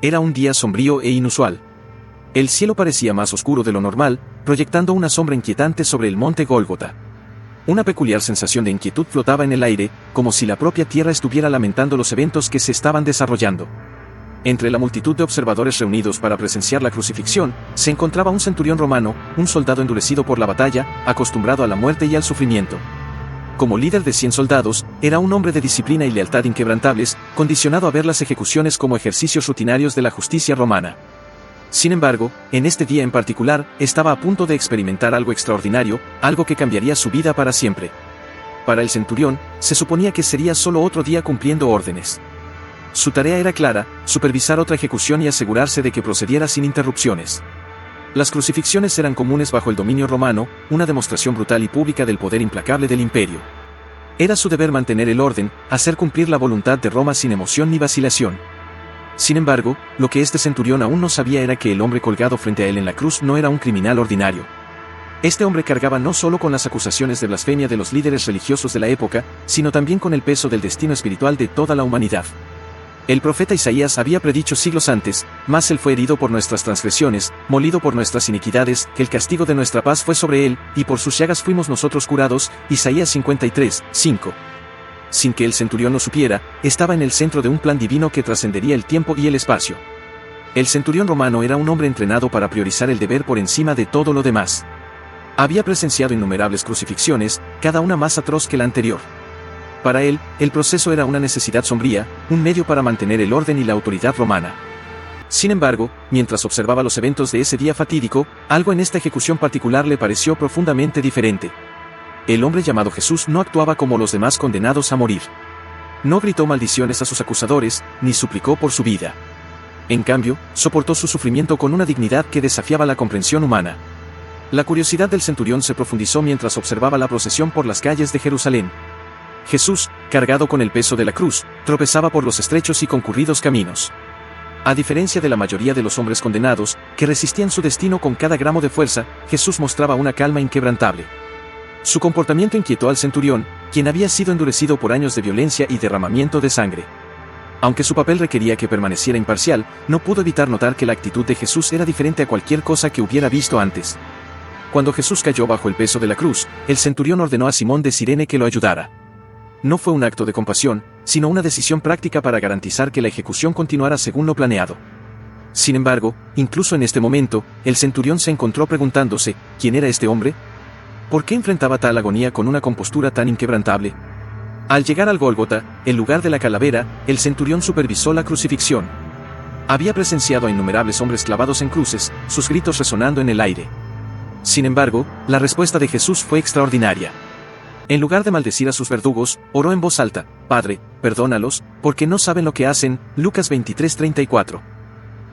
Era un día sombrío e inusual. El cielo parecía más oscuro de lo normal, proyectando una sombra inquietante sobre el monte Gólgota. Una peculiar sensación de inquietud flotaba en el aire, como si la propia tierra estuviera lamentando los eventos que se estaban desarrollando. Entre la multitud de observadores reunidos para presenciar la crucifixión, se encontraba un centurión romano, un soldado endurecido por la batalla, acostumbrado a la muerte y al sufrimiento. Como líder de 100 soldados, era un hombre de disciplina y lealtad inquebrantables, condicionado a ver las ejecuciones como ejercicios rutinarios de la justicia romana. Sin embargo, en este día en particular, estaba a punto de experimentar algo extraordinario, algo que cambiaría su vida para siempre. Para el centurión, se suponía que sería solo otro día cumpliendo órdenes. Su tarea era clara: supervisar otra ejecución y asegurarse de que procediera sin interrupciones. Las crucifixiones eran comunes bajo el dominio romano, una demostración brutal y pública del poder implacable del imperio. Era su deber mantener el orden, hacer cumplir la voluntad de Roma sin emoción ni vacilación. Sin embargo, lo que este centurión aún no sabía era que el hombre colgado frente a él en la cruz no era un criminal ordinario. Este hombre cargaba no solo con las acusaciones de blasfemia de los líderes religiosos de la época, sino también con el peso del destino espiritual de toda la humanidad. El profeta Isaías había predicho siglos antes: mas él fue herido por nuestras transgresiones, molido por nuestras iniquidades, el castigo de nuestra paz fue sobre él, y por sus llagas fuimos nosotros curados. Isaías 53, 5. Sin que el centurión lo supiera, estaba en el centro de un plan divino que trascendería el tiempo y el espacio. El centurión romano era un hombre entrenado para priorizar el deber por encima de todo lo demás. Había presenciado innumerables crucifixiones, cada una más atroz que la anterior. Para él, el proceso era una necesidad sombría, un medio para mantener el orden y la autoridad romana. Sin embargo, mientras observaba los eventos de ese día fatídico, algo en esta ejecución particular le pareció profundamente diferente. El hombre llamado Jesús no actuaba como los demás condenados a morir. No gritó maldiciones a sus acusadores, ni suplicó por su vida. En cambio, soportó su sufrimiento con una dignidad que desafiaba la comprensión humana. La curiosidad del centurión se profundizó mientras observaba la procesión por las calles de Jerusalén. Jesús, cargado con el peso de la cruz, tropezaba por los estrechos y concurridos caminos. A diferencia de la mayoría de los hombres condenados, que resistían su destino con cada gramo de fuerza, Jesús mostraba una calma inquebrantable. Su comportamiento inquietó al centurión, quien había sido endurecido por años de violencia y derramamiento de sangre. Aunque su papel requería que permaneciera imparcial, no pudo evitar notar que la actitud de Jesús era diferente a cualquier cosa que hubiera visto antes. Cuando Jesús cayó bajo el peso de la cruz, el centurión ordenó a Simón de Cirene que lo ayudara. No fue un acto de compasión, sino una decisión práctica para garantizar que la ejecución continuara según lo planeado. Sin embargo, incluso en este momento, el centurión se encontró preguntándose: ¿quién era este hombre? ¿Por qué enfrentaba tal agonía con una compostura tan inquebrantable? Al llegar al Gólgota, el lugar de la calavera, el centurión supervisó la crucifixión. Había presenciado a innumerables hombres clavados en cruces, sus gritos resonando en el aire. Sin embargo, la respuesta de Jesús fue extraordinaria. En lugar de maldecir a sus verdugos, oró en voz alta: Padre, perdónalos, porque no saben lo que hacen. Lucas 23:34.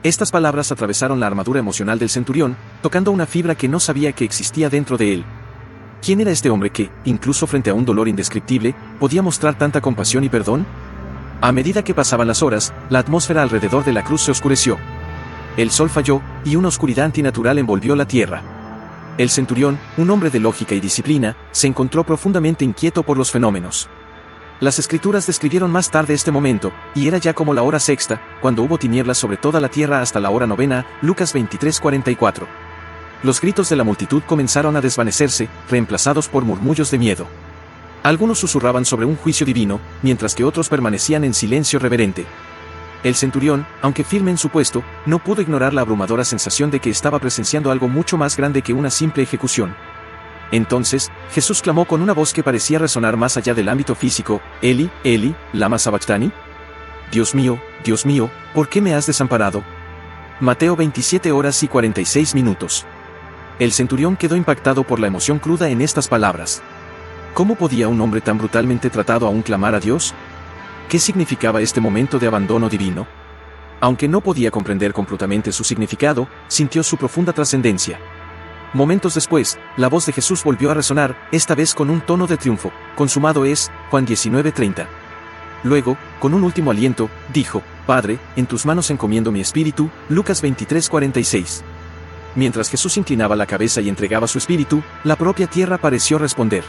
Estas palabras atravesaron la armadura emocional del centurión, tocando una fibra que no sabía que existía dentro de él. ¿Quién era este hombre que, incluso frente a un dolor indescriptible, podía mostrar tanta compasión y perdón? A medida que pasaban las horas, la atmósfera alrededor de la cruz se oscureció. El sol falló, y una oscuridad antinatural envolvió la tierra. El centurión, un hombre de lógica y disciplina, se encontró profundamente inquieto por los fenómenos. Las escrituras describieron más tarde este momento, y era ya como la hora sexta, cuando hubo tinieblas sobre toda la tierra hasta la hora novena. Lucas 23:44. Los gritos de la multitud comenzaron a desvanecerse, reemplazados por murmullos de miedo. Algunos susurraban sobre un juicio divino, mientras que otros permanecían en silencio reverente. El centurión, aunque firme en su puesto, no pudo ignorar la abrumadora sensación de que estaba presenciando algo mucho más grande que una simple ejecución. Entonces, Jesús clamó con una voz que parecía resonar más allá del ámbito físico: Eli, Eli, lama sabachthani. Dios mío, ¿por qué me has desamparado? Mateo 27:46. El centurión quedó impactado por la emoción cruda en estas palabras. ¿Cómo podía un hombre tan brutalmente tratado aún clamar a Dios? ¿Qué significaba este momento de abandono divino? Aunque no podía comprender completamente su significado, sintió su profunda trascendencia. Momentos después, la voz de Jesús volvió a resonar, esta vez con un tono de triunfo: consumado es. Juan 19:30. Luego, con un último aliento, dijo: Padre, en tus manos encomiendo mi espíritu. Lucas 23:46. Mientras Jesús inclinaba la cabeza y entregaba su espíritu, la propia tierra pareció responder.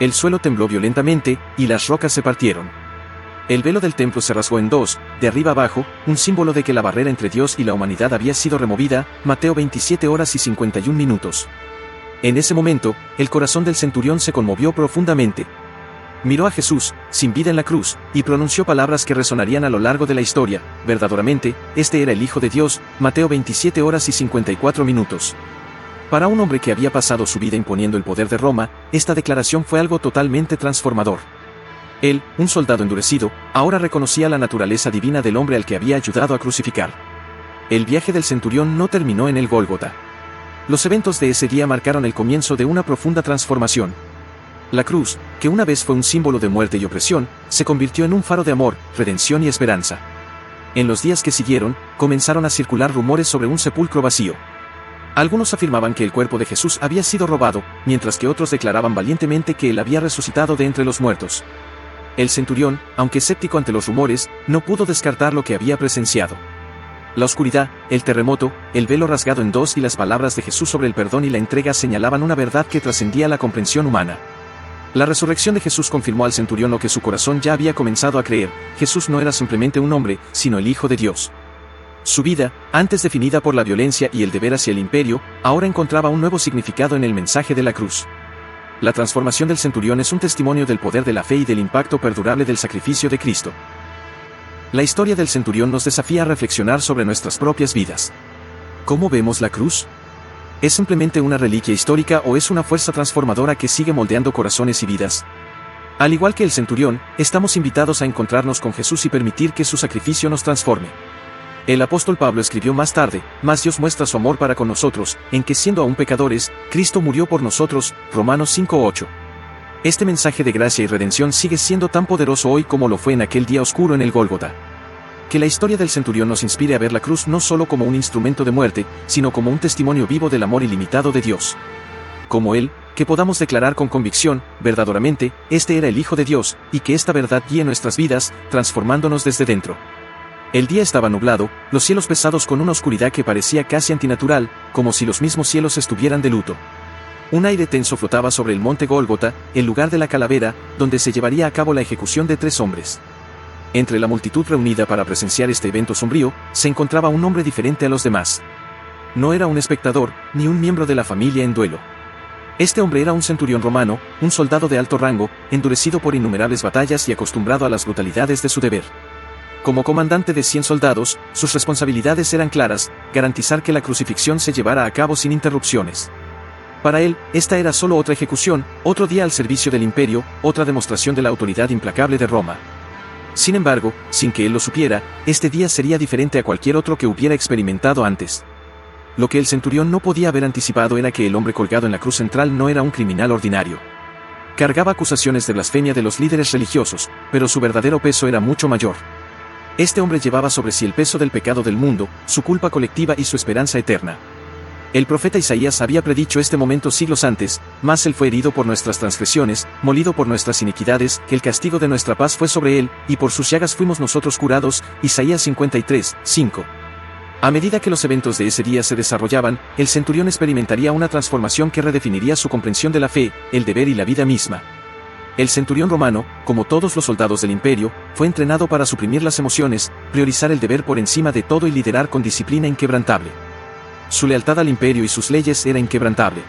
El suelo tembló violentamente, y las rocas se partieron. El velo del templo se rasgó en dos, de arriba abajo, un símbolo de que la barrera entre Dios y la humanidad había sido removida. Mateo 27 horas y 51 minutos. En ese momento, el corazón del centurión se conmovió profundamente. Miró a Jesús, sin vida en la cruz, y pronunció palabras que resonarían a lo largo de la historia. Verdaderamente, este era el Hijo de Dios. Mateo 27 horas y 54 minutos. Para un hombre que había pasado su vida imponiendo el poder de Roma, esta declaración fue algo totalmente transformador. Él, un soldado endurecido, ahora reconocía la naturaleza divina del hombre al que había ayudado a crucificar. El viaje del centurión no terminó en el Gólgota. Los eventos de ese día marcaron el comienzo de una profunda transformación. La cruz, que una vez fue un símbolo de muerte y opresión, se convirtió en un faro de amor, redención y esperanza. En los días que siguieron, comenzaron a circular rumores sobre un sepulcro vacío. Algunos afirmaban que el cuerpo de Jesús había sido robado, mientras que otros declaraban valientemente que él había resucitado de entre los muertos. El centurión, aunque escéptico ante los rumores, no pudo descartar lo que había presenciado. La oscuridad, el terremoto, el velo rasgado en dos y las palabras de Jesús sobre el perdón y la entrega señalaban una verdad que trascendía la comprensión humana. La resurrección de Jesús confirmó al centurión lo que su corazón ya había comenzado a creer: Jesús no era simplemente un hombre, sino el Hijo de Dios. Su vida, antes definida por la violencia y el deber hacia el imperio, ahora encontraba un nuevo significado en el mensaje de la cruz. La transformación del centurión es un testimonio del poder de la fe y del impacto perdurable del sacrificio de Cristo. La historia del centurión nos desafía a reflexionar sobre nuestras propias vidas. ¿Cómo vemos la cruz? ¿Es simplemente una reliquia histórica o es una fuerza transformadora que sigue moldeando corazones y vidas? Al igual que el centurión, estamos invitados a encontrarnos con Jesús y permitir que su sacrificio nos transforme. El apóstol Pablo escribió más tarde: «Mas Dios muestra su amor para con nosotros, en que siendo aún pecadores, Cristo murió por nosotros». Romanos 5:8. Este mensaje de gracia y redención sigue siendo tan poderoso hoy como lo fue en aquel día oscuro en el Gólgota. Que la historia del centurión nos inspire a ver la cruz no solo como un instrumento de muerte, sino como un testimonio vivo del amor ilimitado de Dios. Como Él, que podamos declarar con convicción: verdaderamente, este era el Hijo de Dios, y que esta verdad guíe nuestras vidas, transformándonos desde dentro. El día estaba nublado, los cielos pesados con una oscuridad que parecía casi antinatural, como si los mismos cielos estuvieran de luto. Un aire tenso flotaba sobre el monte Gólgota, el lugar de la calavera, donde se llevaría a cabo la ejecución de 3 hombres. Entre la multitud reunida para presenciar este evento sombrío, se encontraba un hombre diferente a los demás. No era un espectador, ni un miembro de la familia en duelo. Este hombre era un centurión romano, un soldado de alto rango, endurecido por innumerables batallas y acostumbrado a las brutalidades de su deber. Como comandante de 100 soldados, sus responsabilidades eran claras: garantizar que la crucifixión se llevara a cabo sin interrupciones. Para él, esta era solo otra ejecución, otro día al servicio del imperio, otra demostración de la autoridad implacable de Roma. Sin embargo, sin que él lo supiera, este día sería diferente a cualquier otro que hubiera experimentado antes. Lo que el centurión no podía haber anticipado era que el hombre colgado en la cruz central no era un criminal ordinario. Cargaba acusaciones de blasfemia de los líderes religiosos, pero su verdadero peso era mucho mayor. Este hombre llevaba sobre sí el peso del pecado del mundo, su culpa colectiva y su esperanza eterna. El profeta Isaías había predicho este momento siglos antes: «Mas él fue herido por nuestras transgresiones, molido por nuestras iniquidades, que el castigo de nuestra paz fue sobre él, y por sus llagas fuimos nosotros curados». Isaías 53, 5. A medida que los eventos de ese día se desarrollaban, el centurión experimentaría una transformación que redefiniría su comprensión de la fe, el deber y la vida misma. El centurión romano, como todos los soldados del imperio, fue entrenado para suprimir las emociones, priorizar el deber por encima de todo y liderar con disciplina inquebrantable. Su lealtad al imperio y sus leyes era inquebrantable.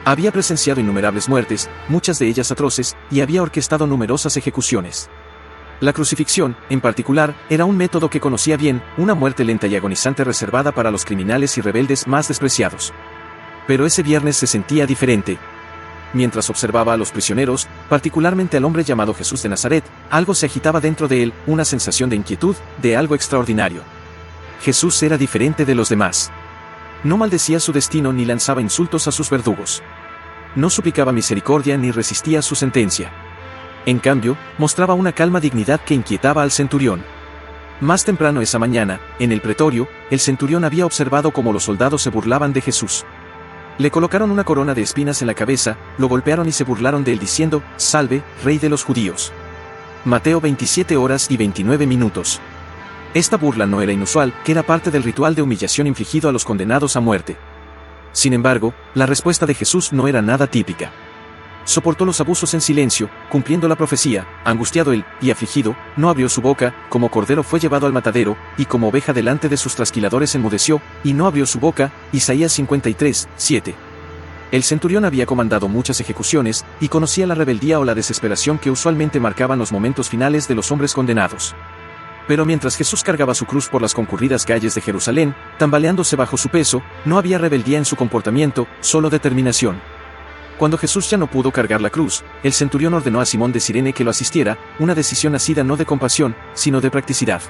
Había presenciado innumerables muertes, muchas de ellas atroces, y había orquestado numerosas ejecuciones. La crucifixión, en particular, era un método que conocía bien, una muerte lenta y agonizante reservada para los criminales y rebeldes más despreciados. Pero ese viernes se sentía diferente. Mientras observaba a los prisioneros, particularmente al hombre llamado Jesús de Nazaret, algo se agitaba dentro de él, una sensación de inquietud, de algo extraordinario. Jesús era diferente de los demás. No maldecía su destino ni lanzaba insultos a sus verdugos. No suplicaba misericordia ni resistía su sentencia. En cambio, mostraba una calma dignidad que inquietaba al centurión. Más temprano esa mañana, en el pretorio, el centurión había observado cómo los soldados se burlaban de Jesús. Le colocaron una corona de espinas en la cabeza, lo golpearon y se burlaron de él diciendo: «Salve, Rey de los judíos». Mateo 27 horas y 29 minutos. Esta burla no era inusual, que era parte del ritual de humillación infligido a los condenados a muerte. Sin embargo, la respuesta de Jesús no era nada típica. soportó los abusos en silencio, cumpliendo la profecía. Angustiado él, y afligido, no abrió su boca, como cordero fue llevado al matadero, y como oveja delante de sus trasquiladores enmudeció, y no abrió su boca. Isaías 53, 7. El centurión había comandado muchas ejecuciones, y conocía la rebeldía o la desesperación que usualmente marcaban los momentos finales de los hombres condenados. Pero mientras Jesús cargaba su cruz por las concurridas calles de Jerusalén, tambaleándose bajo su peso, no había rebeldía en su comportamiento, solo determinación. Cuando Jesús ya no pudo cargar la cruz, el centurión ordenó a Simón de Cirene que lo asistiera, una decisión nacida no de compasión, sino de practicidad.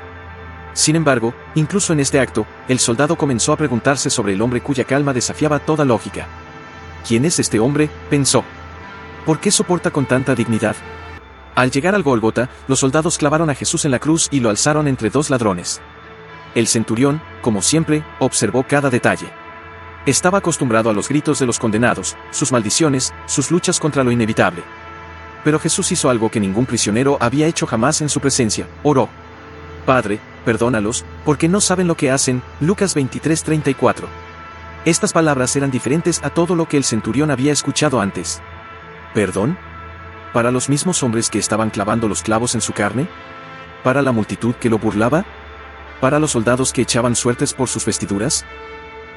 Sin embargo, incluso en este acto, el soldado comenzó a preguntarse sobre el hombre cuya calma desafiaba toda lógica. ¿Quién es este hombre?, pensó. ¿Por qué soporta con tanta dignidad? Al llegar al Gólgota, los soldados clavaron a Jesús en la cruz y lo alzaron entre dos ladrones. El centurión, como siempre, observó cada detalle. Estaba acostumbrado a los gritos de los condenados, sus maldiciones, sus luchas contra lo inevitable. Pero Jesús hizo algo que ningún prisionero había hecho jamás en su presencia: oró. Padre, perdónalos, porque no saben lo que hacen. Lucas 23:34. Estas palabras eran diferentes a todo lo que el centurión había escuchado antes. ¿Perdón? ¿Para los mismos hombres que estaban clavando los clavos en su carne? ¿Para la multitud que lo burlaba? ¿Para los soldados que echaban suertes por sus vestiduras?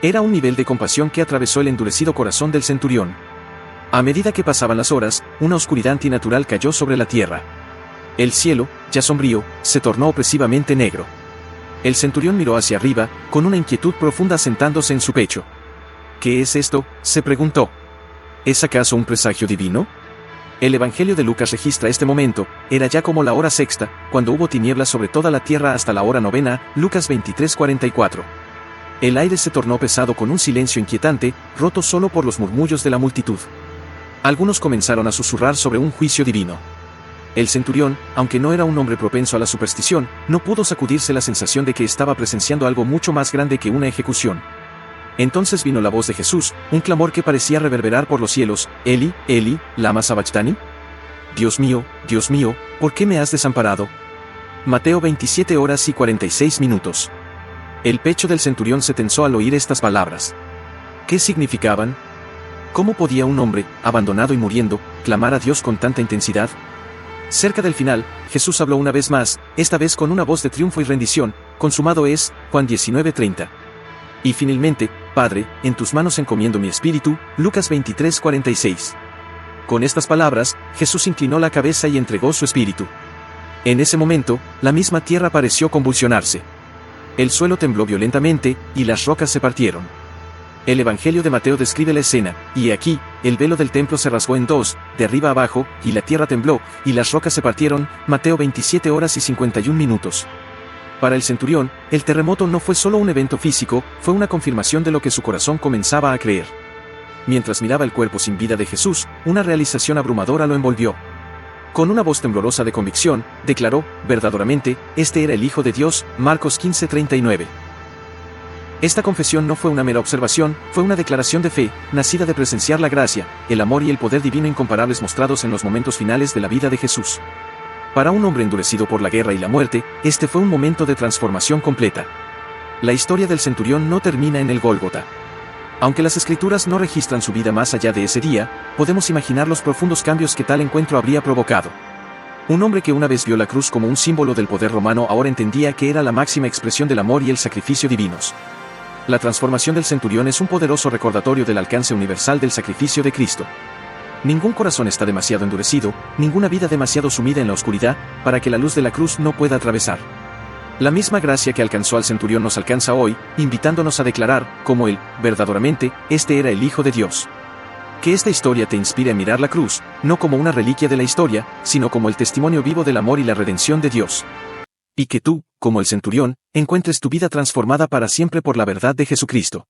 Era un nivel de compasión que atravesó el endurecido corazón del centurión. A medida que pasaban las horas, una oscuridad antinatural cayó sobre la tierra. El cielo, ya sombrío, se tornó opresivamente negro. El centurión miró hacia arriba, con una inquietud profunda asentándose en su pecho. ¿Qué es esto?, se preguntó. ¿Es acaso un presagio divino? El Evangelio de Lucas registra este momento. Era ya como la hora sexta, cuando hubo tinieblas sobre toda la tierra hasta la hora novena. Lucas 23:44. El aire se tornó pesado con un silencio inquietante, roto solo por los murmullos de la multitud. Algunos comenzaron a susurrar sobre un juicio divino. El centurión, aunque no era un hombre propenso a la superstición, no pudo sacudirse la sensación de que estaba presenciando algo mucho más grande que una ejecución. Entonces vino la voz de Jesús, un clamor que parecía reverberar por los cielos: Eli, Eli, lama sabachthani. Dios mío, ¿por qué me has desamparado? Mateo 27:46. El pecho del centurión se tensó al oír estas palabras. ¿Qué significaban? ¿Cómo podía un hombre, abandonado y muriendo, clamar a Dios con tanta intensidad? Cerca del final, Jesús habló una vez más, esta vez con una voz de triunfo y rendición: consumado es. Juan 19:30. Y finalmente: Padre, en tus manos encomiendo mi espíritu. Lucas 23:46. Con estas palabras, Jesús inclinó la cabeza y entregó su espíritu. En ese momento, la misma tierra pareció convulsionarse. El suelo tembló violentamente, y las rocas se partieron. El Evangelio de Mateo describe la escena: y aquí, el velo del templo se rasgó en dos, de arriba a abajo, y la tierra tembló, y las rocas se partieron. Mateo 27:51. Para el centurión, el terremoto no fue solo un evento físico, fue una confirmación de lo que su corazón comenzaba a creer. Mientras miraba el cuerpo sin vida de Jesús, una realización abrumadora lo envolvió. Con una voz temblorosa de convicción, declaró: verdaderamente, este era el Hijo de Dios. Marcos 15:39. Esta confesión no fue una mera observación, fue una declaración de fe, nacida de presenciar la gracia, el amor y el poder divino incomparables mostrados en los momentos finales de la vida de Jesús. Para un hombre endurecido por la guerra y la muerte, este fue un momento de transformación completa. La historia del centurión no termina en el Gólgota. Aunque las Escrituras no registran su vida más allá de ese día, podemos imaginar los profundos cambios que tal encuentro habría provocado. Un hombre que una vez vio la cruz como un símbolo del poder romano ahora entendía que era la máxima expresión del amor y el sacrificio divinos. La transformación del centurión es un poderoso recordatorio del alcance universal del sacrificio de Cristo. Ningún corazón está demasiado endurecido, ninguna vida demasiado sumida en la oscuridad, para que la luz de la cruz no pueda atravesar. La misma gracia que alcanzó al centurión nos alcanza hoy, invitándonos a declarar, como él, verdaderamente, este era el Hijo de Dios. Que esta historia te inspire a mirar la cruz, no como una reliquia de la historia, sino como el testimonio vivo del amor y la redención de Dios. Y que tú, como el centurión, encuentres tu vida transformada para siempre por la verdad de Jesucristo.